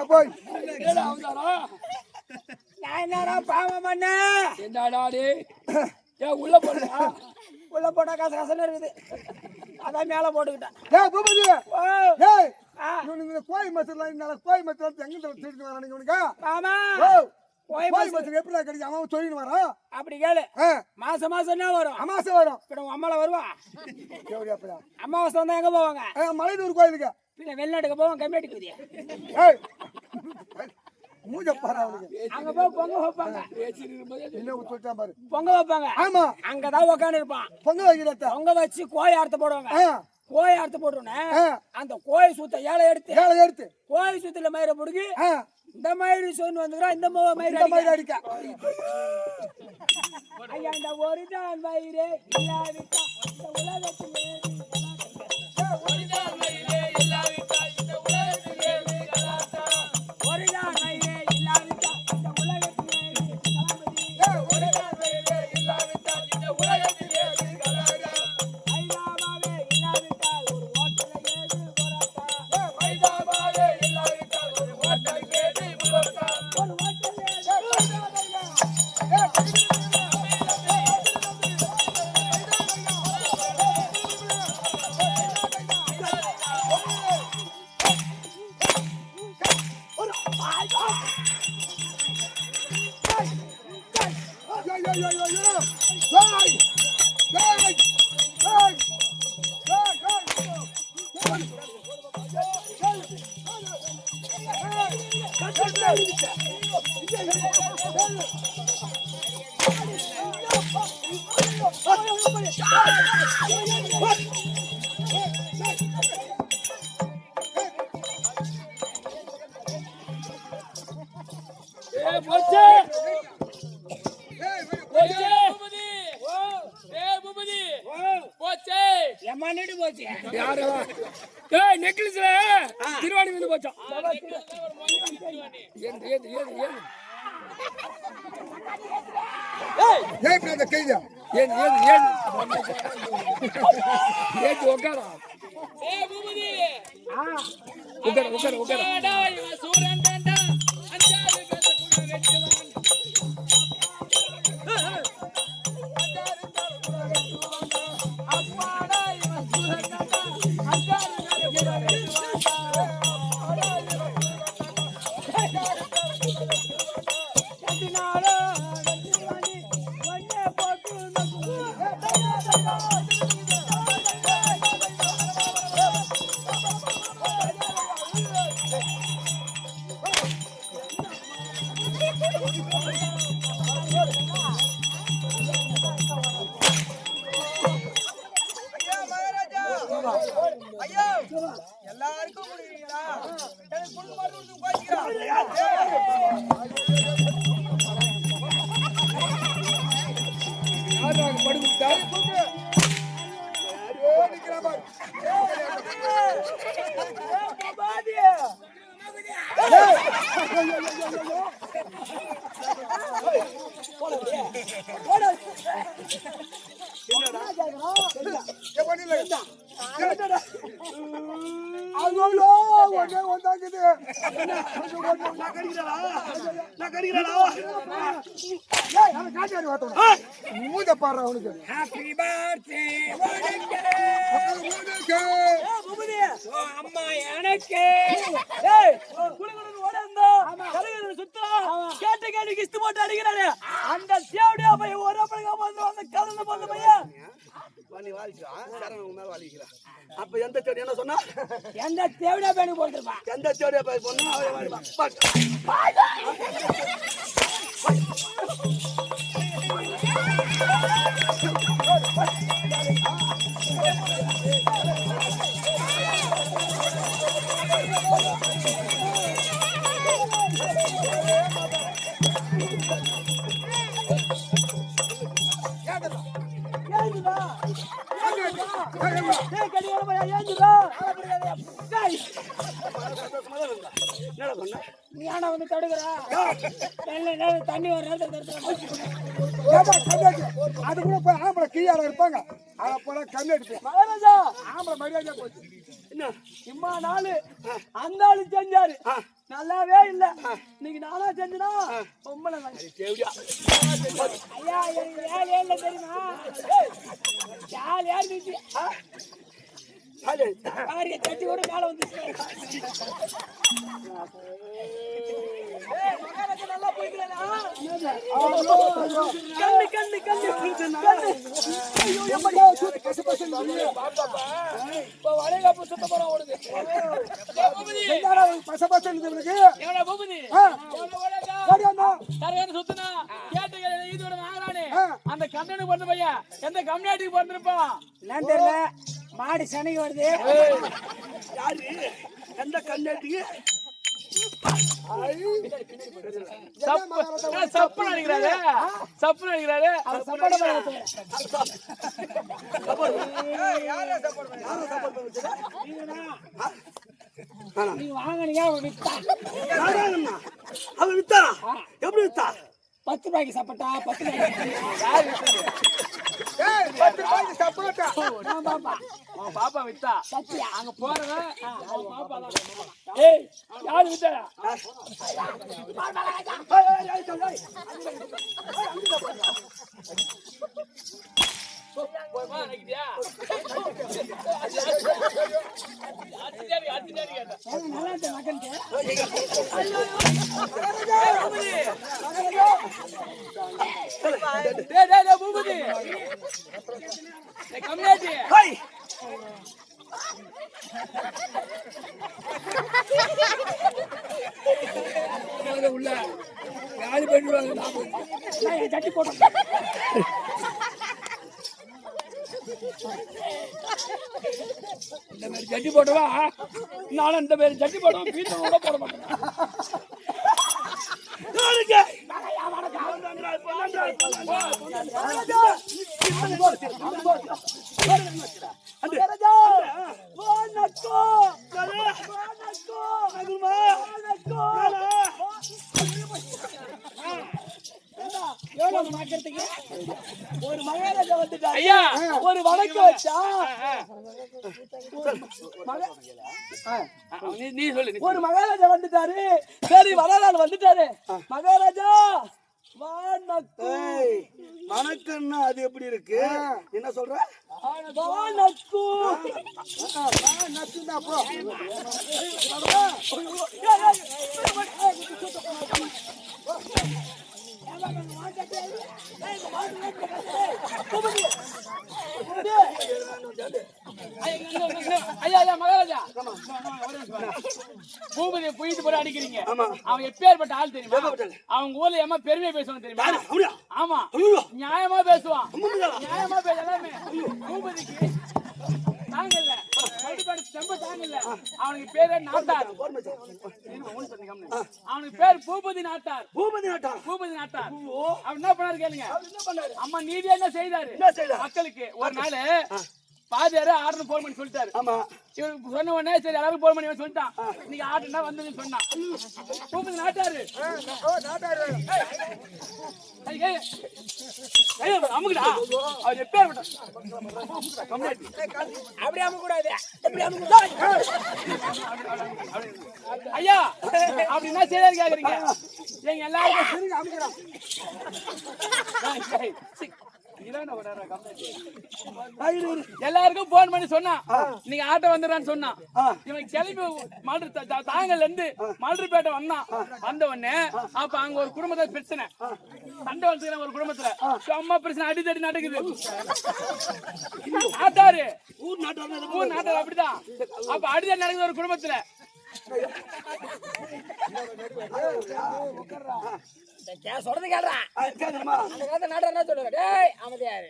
போய் நான் என்னடா பாவம் பண்ண என்னடா ஏன் உள்ள போடுறா உள்ள போட்டா காசு காசுன்னு இருக்குது அதான் மேல போட்டுக்கிட்டேன் கோயில் மசூர்ல கோயில் மசூர் எங்க திருட்டு வரானுங்க உனக்கு ஆமா கோயில் மசூர் எப்படி கிடைக்கும் அவன் சொல்லிட்டு வரான் அப்படி கேளு மாசம் மாசம் என்ன வரும் அமாசை வரும் இப்ப உங்க அம்மால வருவா எப்படி அப்படியா அமாவாசை வந்தா எங்க போவாங்க மலையூர் கோயிலுக்கு பின்ன வெளிநாட்டுக்கு போவாங்க கம்யூனிட்டி குதியா மூஞ்ச பாரு அவனுக்கு அங்க போய் பொங்க வைப்பாங்க சொல்லிட்டான் பாரு பொங்க வைப்பாங்க ஆமா அங்கதான் உட்காந்து இருப்பான் பொங்க வைக்கிறத பொங்க வச்சு கோழி அறுத்து போடுவாங்க கோழி அறுத்து போட்டோன்னே அந்த கோழி சூத்த ஏழை எடுத்து கோழி சூத்துல மயிரை பிடிக்கி இந்த மயிறு சொன்னு வந்துக்கிறா இந்த மயிறு அடிக்க ஐயா இந்த ஒரு தான் மயிறு இல்லாவிட்டா இந்த உலகத்திலே நெக்லஸ்ல திருவாணி வந்து போச்சோம் எல்லாருக்கும் மூஞ்ச பாரு அவனுக்கு ஹாப்பி பர்த்டே அம்மா எனக்கு கேட்ட கேட்டு கிஸ்து போட்டு அடிக்கிறாரு அந்த சேவடியா போய் ஒரு கலந்து போந்த பையன் அப்ப எந்த செடி என்ன சொன்னா எந்த தேவடியா பேனுக்கு போட்டுருப்பா எந்த செடியா போய் பொண்ணு நீ ஆனா வந்து தடுக்கிறா தண்ணி வர அது கூட போய் ஆம்பளை கீழே இருப்பாங்க அதை போல கம்மி அடிப்பேன் ஆம்பளை மரியாதையா போச்சு என்ன இம்மா நாளு அந்த ஆளு செஞ்சாரு நல்லாவே இல்ல இன்னைக்கு நானா செஞ்சனா பொம்பளை தேவையா ஐயா எனக்கு ஏழு ஏழு தெரியுமா ஏழு ஏழு இருந்துச்சு காரிய தட்டி கூட மேல வந்துச்சு நல்லா போய்க்கிறேன் கண்ணு கண்ணு கண்ணு அந்த கம்பெனிக்கு போறது பையா எந்த கம்யூனிட்டிக்கு போறதுப்பா என்னன்னு தெரியல மாடி சனிக்கு வருது யாரு எந்த கண்ணாட்டிக்கு சப்பு நினைக்கிறாரு சப்பு நினைக்கிறாரு நீங்க வாங்கினீங்க அவன் வித்தாரா எப்படி வித்தா 10 ரூபாய்க்கு சப்பட்டா 10 பாப்பா வித்தா சத்தியா அங்க போறவன் பாப்பா தான் ஏய் யாரு வித்தா போமா நிக்கியா நல்லா இருக்கு மகனுக்கு பூபதி கம்மியாச்சு உள்ள காலி பண்ணிடுவாங்க சட்டி போட்டு இந்த மாதிரி ஜட்டி போட்டவா நானும் இந்த மாதிரி ஜட்டி போடுவேன் வீட்டில் கூட போட மாட்டேன் ஒரு மகாராஜா வந்துட்டாரு ஐயா ஒரு வணக்கம் வச்சா நீ சொல்லு ஒரு மகாராஜா வந்துட்டாரு சரி வரலாறு வந்துட்டாரு மகாராஜா வணக்கம்னா அது எப்படி இருக்கு என்ன சொல்ற ஐயா ஐயா மகாராஜா பூபதியை போயிட்டு போற அடிக்கிறீங்க அவன் எப்பேற்பட்ட ஆள் தெரியுமா அவங்க ஊர்ல ஏமா பெருமையா பேசுவாங்க தெரியுமா ஆமா நியாயமா பேசுவான் நியாயமா பேச எல்லாமே பூபதிக்கு தாங்கல்ல தாங்கல்ல அவனுக்கு பேரு நாட்டார் அவனுக்கு பேர் பூபதி நாட்டார் பூபதி நாட்டார் அவன் என்ன பண்ணாரு கேளுங்க அம்மா நீதியா என்ன செய்தாரு மக்களுக்கு ஒரு நாள் பாதியாரு ஆர்டர் போன் பண்ணி சொல்லிட்டாரு இவருக்கு சொன்ன உடனே சரி எல்லாரும் போன் பண்ணி சொல்லிட்டான் இன்னைக்கு ஆர்டர்னா வந்ததுன்னு சொன்னான் பூபதி நாட்டாரு அமுக்குடா அவர் எப்பேர் அப்படி அமுக்க கூடாது ஐயா அப்படின்னா சரியா கேக்குறீங்க எங்க எல்லாருக்கும் அமுக்குறான் எல்லாருக்கும் போன் பண்ணி சொன்னான் நீங்க ஆட்டோ வந்துடுறான்னு சொன்னான் இவன் கிளம்பி தாங்கல்ல இருந்து மல்றப்பேட்டை வந்தான் வந்த உடனே அப்ப அங்க ஒரு குடும்பத்துல பிரச்சனை சண்டை வந்து ஒரு குடும்பத்துல அம்மா பிரச்சனை அடித்தடி நடக்குது நாட்டாரு ஊர் நாட்டாரு அப்படிதான் அப்ப அடித்தடி நடக்குது ஒரு குடும்பத்துல சொல்றது கேடுறா அந்த காலத்துல நாட்டை என்ன சொல்லுவா டேய் அமைதியாரு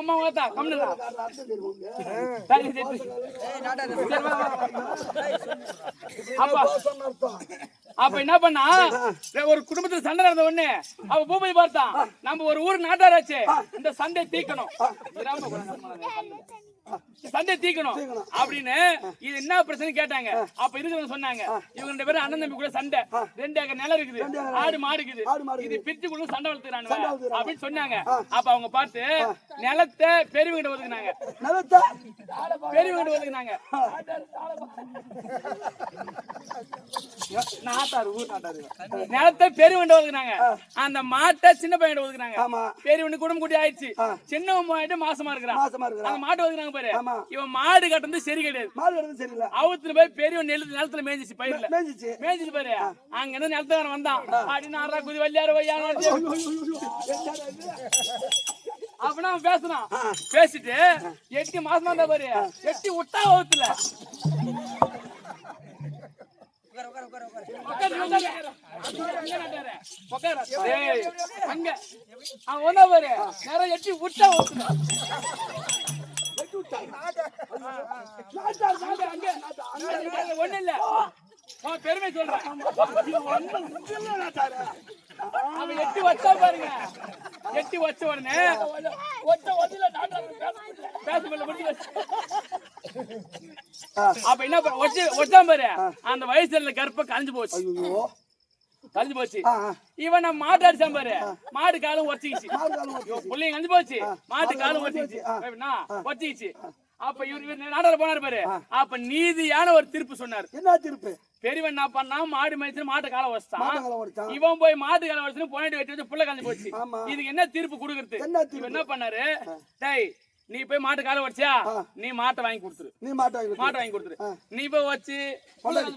அம்மா ஓத்தா கம்முடா அப்ப என்ன பண்ணா ஒரு குடும்பத்துல சண்டை நடந்த உடனே அவ பூபதி பார்த்தான் நம்ம ஒரு ஊர் நாட்டாராச்சு இந்த சண்டை தீக்கணும் சண்டை தீக்கணும் அப்படின்னு இது என்ன பிரச்சனை கேட்டாங்க. அப்ப இருக்கிறவங்க சொன்னாங்க, இவங்க 2 பேரும் அண்ணன் தம்பி கூட சண்டை, 2 ஏக்கர் நிலம் இருக்குது, ஆடு மாடு இருக்குது, இது பிரிச்சுக்குள்ள சண்டை வளர்த்துறாங்க அப்படின்னு சொன்னாங்க. அப்ப அவங்க பார்த்து நிலத்தை பெரியவங்கிட்ட ஒதுக்குனாங்க, பெரியவங்கிட்ட ஒதுக்குனாங்க. நிலத்தை பெரியவங்கிட்ட ஒதுக்குனாங்க, அந்த மாட்டை சின்ன பையன் ஒதுக்குனாங்க. பெரியவனுக்கு குடும்ப குட்டி ஆயிடுச்சு, சின்னவன் ஆயிட்டு மாசமா இருக்கிறான், அந்த மாட்டை ஒதுக்குனாங்க பாரு. இவன் மாடு கட்டுறது சரி கிடையாது, அவுத்துல போய் பெரியவன் நிலத்துல மேய்ஞ்சிச்சு, பயிர்ல மேய்ஞ்சிச்சு பாரு. அங்க இருந்து நிலத்துக்காரன் வந்தான், அப்படின்னா குதி வள்ளியாரு வையான அப்படின்னா அவன் பேசுனான். பேசிட்டு 8 மாசமா இருந்தா பாரு, 8 விட்டா அவுத்துல அங்க அவன் வந்தா பாரு, நேரம் 8 விட்டா அவுத்துல ஒண்ணு இல்ல, பெருமை சொல்றேன். அவன் 8 வச்சா பாருங்க, 8 வச்ச உடனே அப்ப என்ன ஒட்டாம பாரு, அந்த வயசுல கற்ப கலைஞ்சு போச்சு, கலைஞ்சு போச்சு. இவன் நம்ம மாட்டு அடிச்சான் பாரு, மாடு காலம் ஒச்சிக்கிச்சு, பிள்ளைங்க கலைஞ்சு போச்சு, மாட்டு காலம் ஒச்சிக்கிச்சு. அப்ப இவர் நாடால போனாரு பாரு. அப்ப நீதியான ஒரு தீர்ப்பு சொன்னார். என்ன தீர்ப்பு? பெரியவன் என்ன பண்ணா, மாடு மேய்ச்சு மாட்டு கால வச்சான், இவன் போய் மாட்டு கால வச்சு பொண்ணாடி வச்சு புள்ள கலைஞ்சு போச்சு. இதுக்கு என்ன தீர்ப்பு கொடுக்கறது? இவன் என்ன பண்ணாரு, டேய் நீ போய் மாட்டு கால வச்சியா, நீ மாட்டை வாங்கி கொடுத்துரு, நீ மாட்டை வாங்கி கொடுத்துரு, நீ போய் வச்சு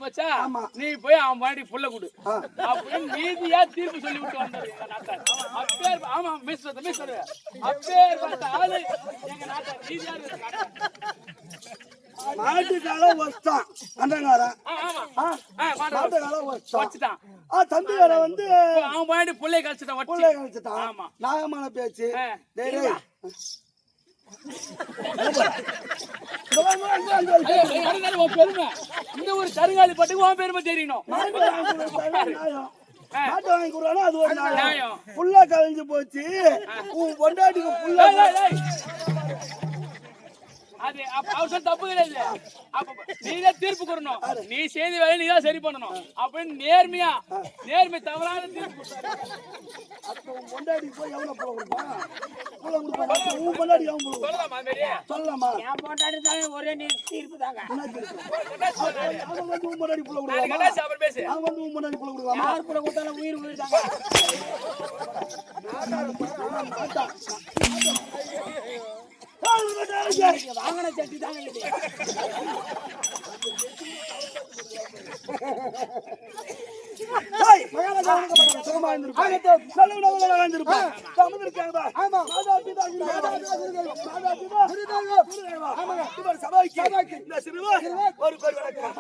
வச்சா நீ போய் அவன் பாடி புள்ள கொடு அப்படின்னு நீதியா தீர்ப்பு சொல்லி விட்டு வந்தாரு எங்க நாட்டார். அப்பேர் ஆமா மிஸ் அப்பேர் பார்த்த ஆளு எங்க நாட்டார் நீதியா மாட்டுக்கால வச்சான் அந்தங்காரன், மாட்டுக்கால வச்சுட்டான். தம்பிகார வந்து அவன் பாடி புள்ளைய கழிச்சுட்டான். ஆமா நாகமான பேச்சு. பெருமை இந்த ஒரு கருங்காலி பட்டு உன் பெருமை தெரியணும். மாட்டு வாங்கி கொடுறானோ அது ஒரு நியாயம். புல்லா கலைஞ்சு போச்சு, உன் பொண்டாட்டிக்கு புல்லா அது அவர் சொல்ல தப்பு கிடையாது. அப்ப நீதான் தீர்ப்பு கொடுக்கணும், நீ செய்தி வேலையை நீதான் சரி பண்ணணும் அப்படின்னு நேர்மை தவறான தீர்ப்பு பொண்டாட்டி போய் எவ்வளவு புள்ள கொடுப்பான்? புள்ள கொடுப்பான் உன் பொண்டாட்டி எவ்வளவு சொல்லலாமா? சொல்லலாமா? என் பொண்டாட்டி தானே ஒரே தீர்ப்பு தாங்க. அவன் வந்து உன் பொண்டாட்டி புள்ள கொடுக்கலாம், பேசு. அவன் வந்து உன் பொண்டாட்டி புள்ள கொடுக்கலாம். யார் புள்ள கொடுத்தாலும் உயிர் தாங்க. வாங்கின சட்டி தாங்க சுகமா இருந்திருப்பான். சபாய்க்கு இந்த சிறுவர் ஒரு பேர் வணக்கம்.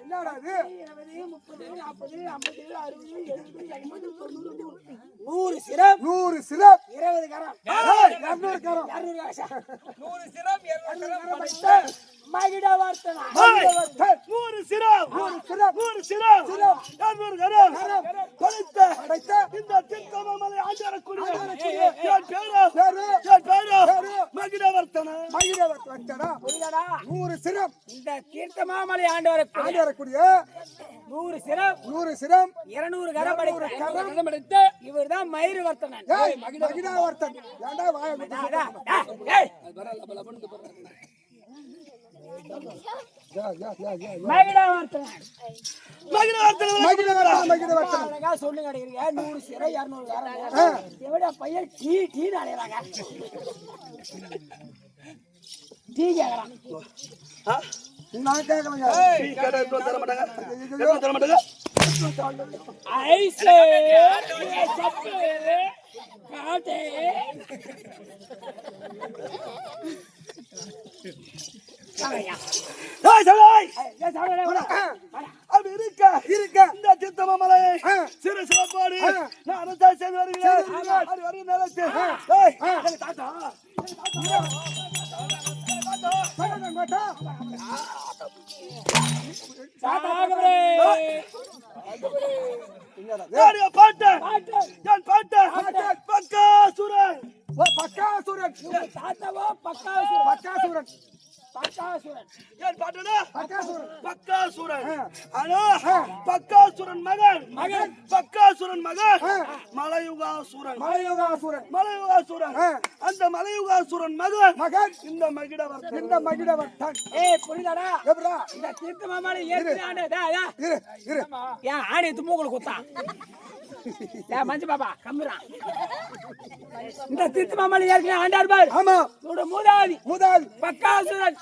என்னடா இது? 20, 30, 40, 50, 60, 70, 80, 90, 100 சிரம் 20 கரம் 200 கரம் 100 சிரம் 200 கரம் படைத்த மகிடவர்த்தனா 100 சிரம் 200 கரம் படைத்த இந்த திருக்கோணமலை ஆண்டவரக்கூடிய என் பேரு மகிடவர்த்தனா. புரியுதாடா? 100 சிரம் இந்த தீர்த்தமாமலை ஆண்டவரக்கூடிய 100 சிரம் 200 கரம் படைத்த இவர்தான் மயிரவர்த்தனன். மகிடாவர்த்தன். ஏண்டா வாய சொல்லுங்க 100 சிறை 200 கரம் பையன் டீ அடையறாங்க. டீ கேக்குறான். ஆ? நான் கேட்கலங்க. டீ கேட்டா எடுத்து வந்து தர மாட்டாங்க. எடுத்து வந்து தர மாட்டாங்க. ஐஸ் சப்பு காட்டே சாவையா ஏய் சவாய் ஏய் சாவடே வா அப்படி இருக்க இந்த சித்தம மலை சிறு சிறப்பாடு நான் அனந்தா செய்து வருகிறேன். அது வரும் நேரத்தில் ஏய் எங்க தாத்தா சாகவே யாரு பாட்டு நான் பாட்டு பக்காசுரன் பக்காசுரன். தாத்தாவோ பக்காசுரன் பக்காசுரன். பக்காசுரன் ஏன் பாட்டுடா பக்காசுரன். பக்காசுரன் ஆனா பக்காசுரன் மகன் பக்காசுரன் மகன் மலையுகாசுரன் மலையுகாசுரன். மலையுகாசுரன் அந்த மலையுகாசுரன் மகன் இந்த மகிடவர்த்தன் இந்த மகிடவர்த்தன். ஏய் புரியுதாடா எப்படா? இந்த தீர்த்த மாமால ஏத்துறானே டா இரு இரு. ஏன் ஆணி தும்முக்குள்ள குத்தா ஏன் மஞ்சு பாப்பா கம்முறான் இந்த தீர்த்த மாமால ஏற்கனவே ஆண்டார் பார் ஆமா. உன்னோட மூதாதி முதல் பக்காசுரன்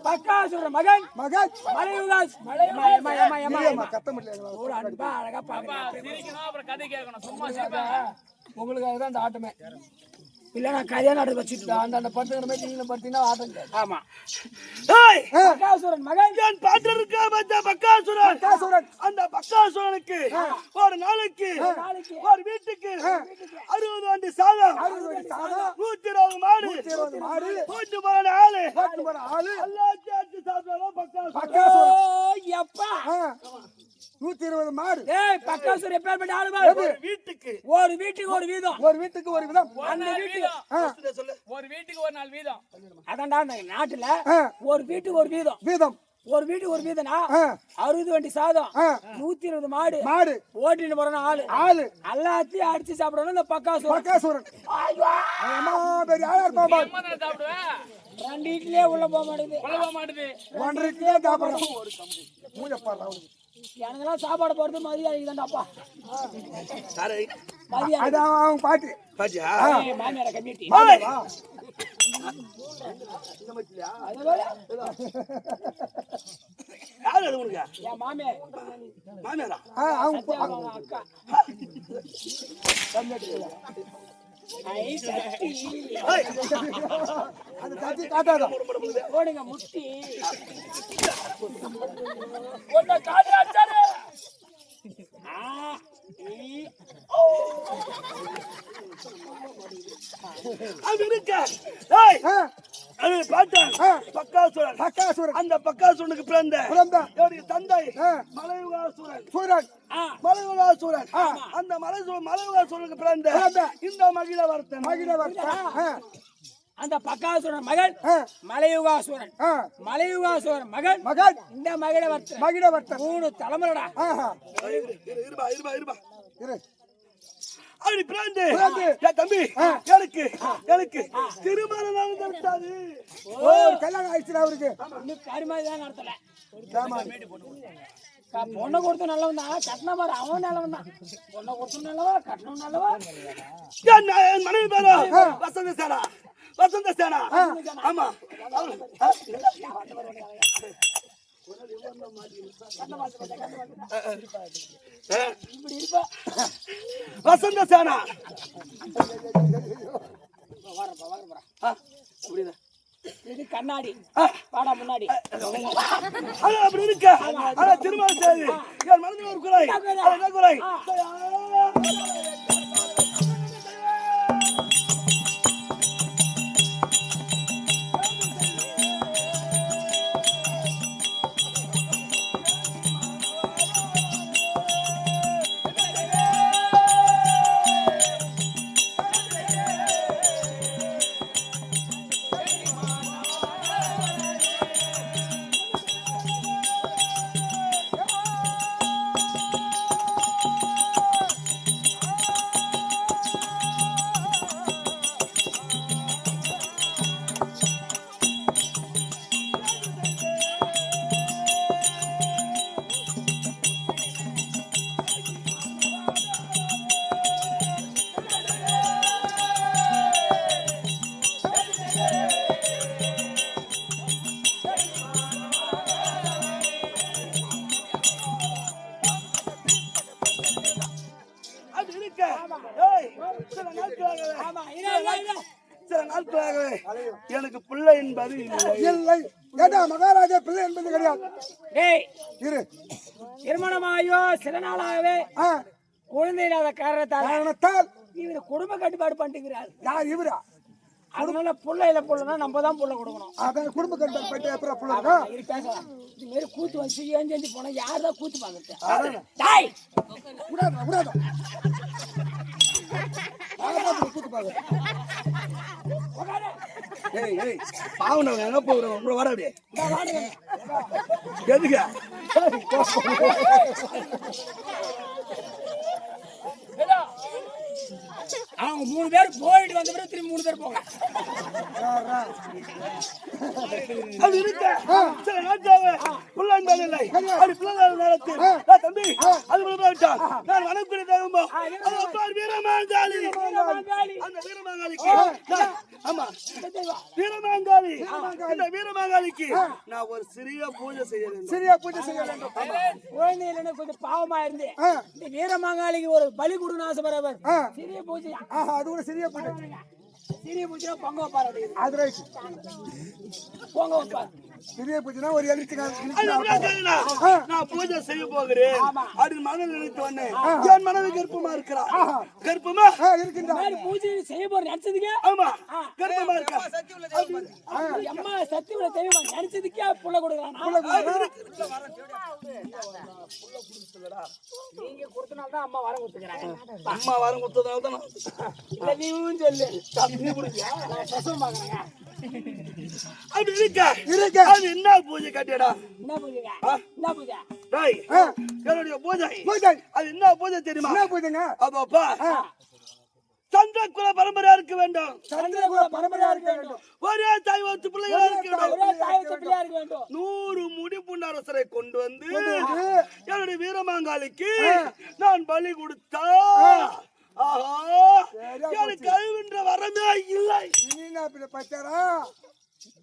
பக்காசுரன் மகன் மகன் மலையுகாஸ் இல்லையம்மா, கத்த முடியல. ஒரு அன்பா அழகா பாப்பா சிரிக்கணும் அப்புறம் கதை கேட்கணும் சும்மா சிரிப்பா உங்களுக்காக தான் இந்த ஆட்டமே இல்ல நான் கல்யாணம் ஆட்டு வச்சுட்டு அந்த படுத்துக்கிற மாதிரி நீங்க படுத்தீங்கன்னா ஆட்டம் ஆமா ஏய் பக்காசுரன் மகன் என் பாட்டு இருக்க மத்த பக்காசுரன் பக்காசுரன். அந்த பக்காசுரனுக்கு ஒரு நாளைக்கு ஒரு வீட்டுக்கு 60 வண்டி சாதம் 120 மாடு 120 மாடு 110 ஆளு 110 ஆளு. எல்லாத்தையும் அடிச்சு சாப்பிடுறோம் பக்காசுரன் பக்காசுரன். ஓ யப்பா 120 மாடு. ஏய் பக்காசுரன் எப்பேர்பட்ட ஆளு பாரு வீட்டுக்கு ஒரு வீட்டுக்கு ஒரு வீதம் ஒரு வீட்டுக்கு ஒரு விதம். அந்த வீட்டுக்கு சொல்லு ஒரு வீட்டுக்கு ஒரு நாள் வீதம் அதான்டா இந்த நாட்டுல ஒரு வீட்டுக்கு ஒரு வீதம் வீதம். ஒரு வீட்டுக்கு ஒரு வீதம்னா 60 வண்டி சாதம் 120 மாடு மாடு ஓட்டிட்டு போறான ஆளு எல்லாத்தையும் அடிச்சு சாப்பிடணும் இந்த பக்காசுரன் பக்காசுரன். அம்மா பெரிய ஆளா இருப்பான் பாரு. அம்மா நான் சாப்பிடுவேன் 2 இட்லியே உள்ள போக மாட்டேங்குது உழவ மாட்டுது 1.5 கிலோ சாப்பிடணும். மூஞ்ச பாரு அவனுக்கு. எனக்கெல்லாம் சாப்பாடு போறது மதியம் தான்டாப்பா சாரை மதியம் அது அவன் பாட்டி. பாத்தியா மாமியார கம்மிட்டி யாரு அது உனக்கு என் மாமியார் மாமியாரா அவன் அக்கா ஐ சக்தி அந்த தட்டி காட்டாத. ஓடுங்க முட்டி ஒன்ன காட்டாச்சாரு அது இருக்க ஏய் அது பாட்டன் பக்காசுரன் பக்காசுரன். அந்த பக்காசுரனுக்கு பிறந்த பிறந்த என்னுடைய தந்தை மலையுகாசுரன் சூரன். மலையுகாசுரன் அந்த மலையுகாசுரனுக்கு பிறந்த இந்த மகிழவர்த்தன் மகிழவர்த்தன். அந்த பக்காசுரன் மகன் மலையுகாசுரன் மலையுகாசுரன் மகன் மகன் இந்த மகிழவர்த்தன் மகிழவர்த்தன். 3 தலைமுறைடா இருபா இரு. அப்படி பிறந்து பிறந்து. என் தம்பி எனக்கு திருமணம் நடந்தாரு ஓ கல்யாணம் ஆயிடுச்சு அவருக்கு. இன்னும் கருமாதி தான் நடத்தல ஆமா. பொண்ணை கொடுத்து நல்லவன் தான் கட்டின மாதிரி அவன் நல்லவன் தான் பொண்ணை கொடுத்து நல்லவா கட்டணும் நல்லவா என் மனைவி பேரோ வசந்த சேனா ஆமா இப்படி இருப்பா வசந்த சேனா இது கண்ணாடி பாடா முன்னாடி அப்படி இருக்க ஆனா திருமணம் செய்து என் மனதில் ஒரு குறை என்ன குறை இருக்க ஏய், சில நாட்களாகவே ஆமா இரு இரு, இரு. சில நாட்களாகவே எனக்கு பிள்ளை என்பது இல்லை. இல்லை ஏடா மகாராஜா பிள்ளை என்பது கிடையாது. டேய் இரு திருமணமாயோ சில நாளாகவே ஆ, குழந்தை இல்லாத காரணத்தால் காரணத்தால் இவர் குடும்ப கட்டுப்பாடு பண்ணிக்கிறார். யார் இவரா? அதனால புள்ள இல்ல புள்ளனா நம்ம தான் புள்ள கொடுக்கணும். அதான் குடும்ப கண்டல் பற்றி அப்புறம் புள்ளா இரு பேசலாம். இது மாதிரி கூத்து வச்சு ஏஞ்சு போனா யார்தான் கூத்து பாக்குறது? அதான் டேய் விடாத விடாத கூத்து பாரு. ஏய் ஏய் பாவம் நான் எங்க போறோம் உங்களை வர அப்படியே எதுக்கு அவங்க 3 பேர் போயிட்டு வந்த பிறகு திரும்பி 3 பேர் போங்க. அது இருக்க சில நாட்களாகவே பிள்ளை என்பது இல்லை. அப்படி பிள்ளை இல்லாத நேரத்தில் ஏய் தம்பி அது விட்டால் நான் வனக்குடி தகும்போ அது அப்பா வீரமாங்காளி அந்த வீரமாங்காளிக்கு ஆமா வீரமாங்காளி அந்த வீரமாங்காளிக்கு நான் ஒரு சிறிய பூஜை செய்ய வேண்டும். சரியா பூஜை செய்ய வேண்டும். குழந்தை இல்லைன்னு கொஞ்சம் பாவமா இருந்து இந்த வீரமாங்காளிக்கு ஒரு பலி கொடுன்னு ஆசைப்படுறவர் சிறிய பூஜையா அது கூட சரியா பூஜை. சிறிய பூஜையா பொங்க வைப்பாரு. அது ரைட். பொங்க வைப்பாரு. சிறிய பூஜைனா ஒரு எழுச்சி நான் பூஜை செய்ய போகிறேன் அப்படின்னு மனதில் நினைத்து வந்தேன். என் மனைவி கர்ப்பமா இருக்கிறா. கர்ப்பமா இருக்கின்றா. பூஜை செய்ய போற நினைச்சதுக்கே ஆமா கர்ப்பமா இருக்கா. அம்மா சத்தியவள தெய்வமா நினைச்சதுக்கே புள்ள கொடுக்குறானா? நீங்க கொடுத்தனால தான் அம்மா வரம் கொடுத்துக்கிறாங்க. அம்மா வரம் கொடுத்ததால தான் இல்ல நீயும் சொல்லு. நீ கொடுத்தியா? நான் பிரசவம் பார்க்கறேங்க. அப்படி இருக்க அது என்ன பூஜை கட்டியடா? என்ன பூஜைங்க? என்ன பூஜை? டேய் என்னுடைய பூஜை பூஜை அது என்ன பூஜை தெரியுமா? என்ன பூஜைங்க? அப்பா சந்திரகுல பரம்பரையா இருக்க வேண்டும். சந்திரகுல பரம்பரையா இருக்க வேண்டும். ஒரே தாய் வச்சு பிள்ளைகளா இருக்க வேண்டும். ஒரே தாய் வச்ச பிள்ளையா இருக்க வேண்டும். 100 முடிப்புண்ட அரசரை கொண்டு வந்து என்னுடைய வீரமாங்காளிக்கு நான் பலி கொடுத்தா ஆஹா எனக்கு கழுவின்ற வரமே இல்லை. நீங்க அப்படி பச்சாரா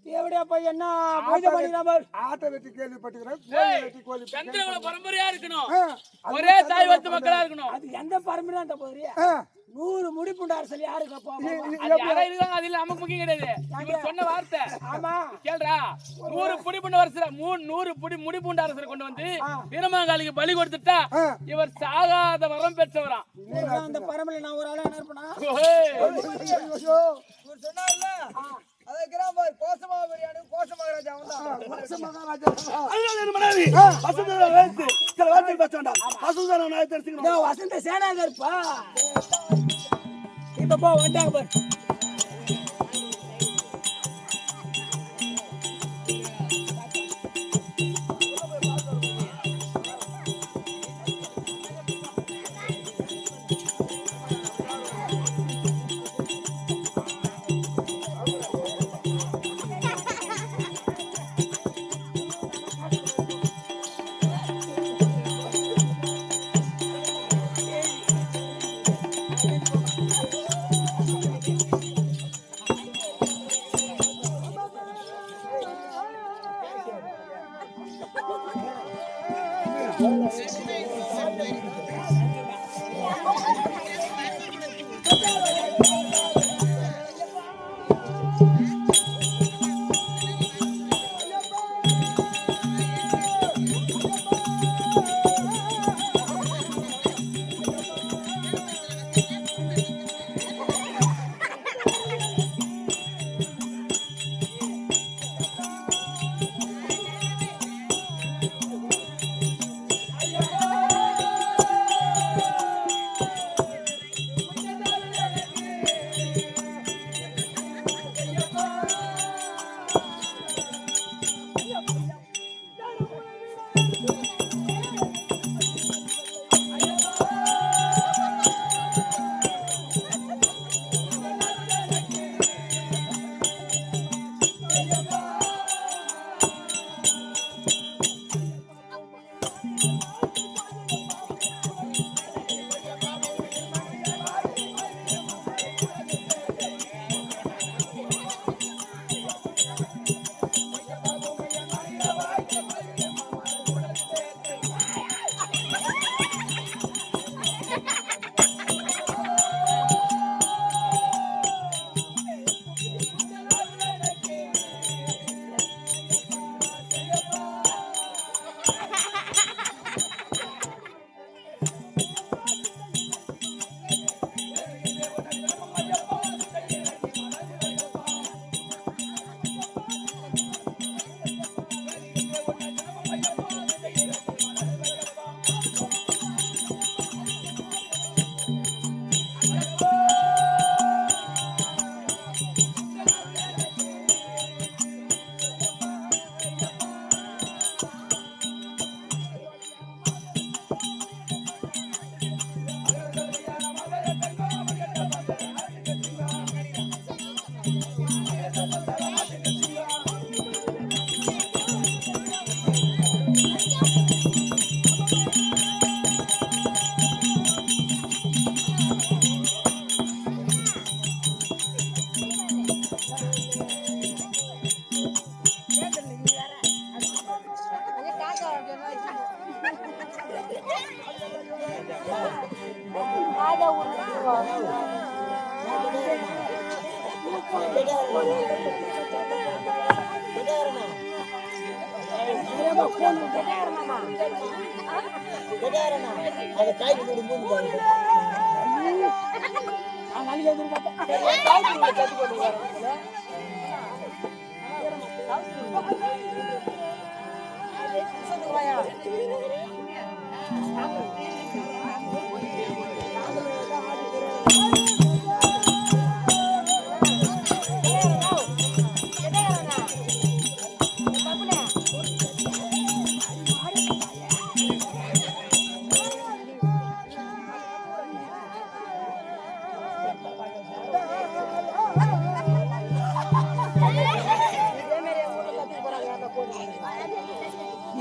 தேவடியா போய் என்ன பூஜை பண்ணினாமல் ஆட்ட வெட்டி கேள்விப்பட்டுக்கிறேன். கோழி வெட்டி கோழி சந்திரகுல பரம்பரையா இருக்கணும். ஒரே தாய் வத்து மக்களா இருக்கணும். அது எந்த பரம்பரை அந்த போறியா? 100 முடிப்புண்ட அரசல் யாருக்கு போவோம்? அது யாரா இருக்காங்க அது இல்ல நமக்கு முக்கியம் கிடையாது. இவர் சொன்ன வார்த்தை ஆமா கேள்றா 100 புடிபுண்ட அரசர 100 முடிபுண்ட அரசரை கொண்டு வந்து வீரமாங்காளிக்கு பலி கொடுத்துட்டா இவர் சாகாத வரம் பெற்றவராம். அந்த பரம்பரை நான் ஒரு ஆளா நினைப்பனா? ஐயோ சொன்னார்ல அத கிராம கோசமா பிரியாணி கோசமா ராஜா மகாராஜா அதனால என் மனைவி வசந்தரை வைத்து சில வார்த்தை பேச வேண்டாம். வசந்தரை நான் தெரிஞ்சுக்கணும். வசந்த சேனாதர்ப்பா இப்ப போ வந்தாங்க பாரு.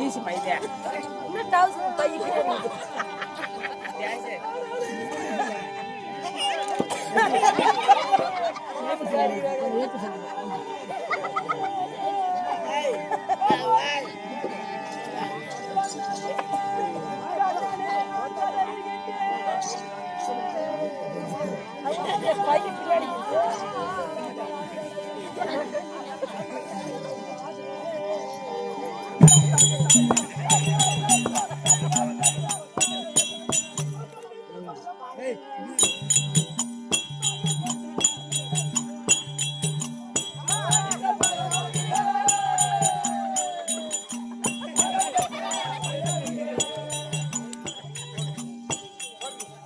ஈசி பையன்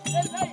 சரி, சரி.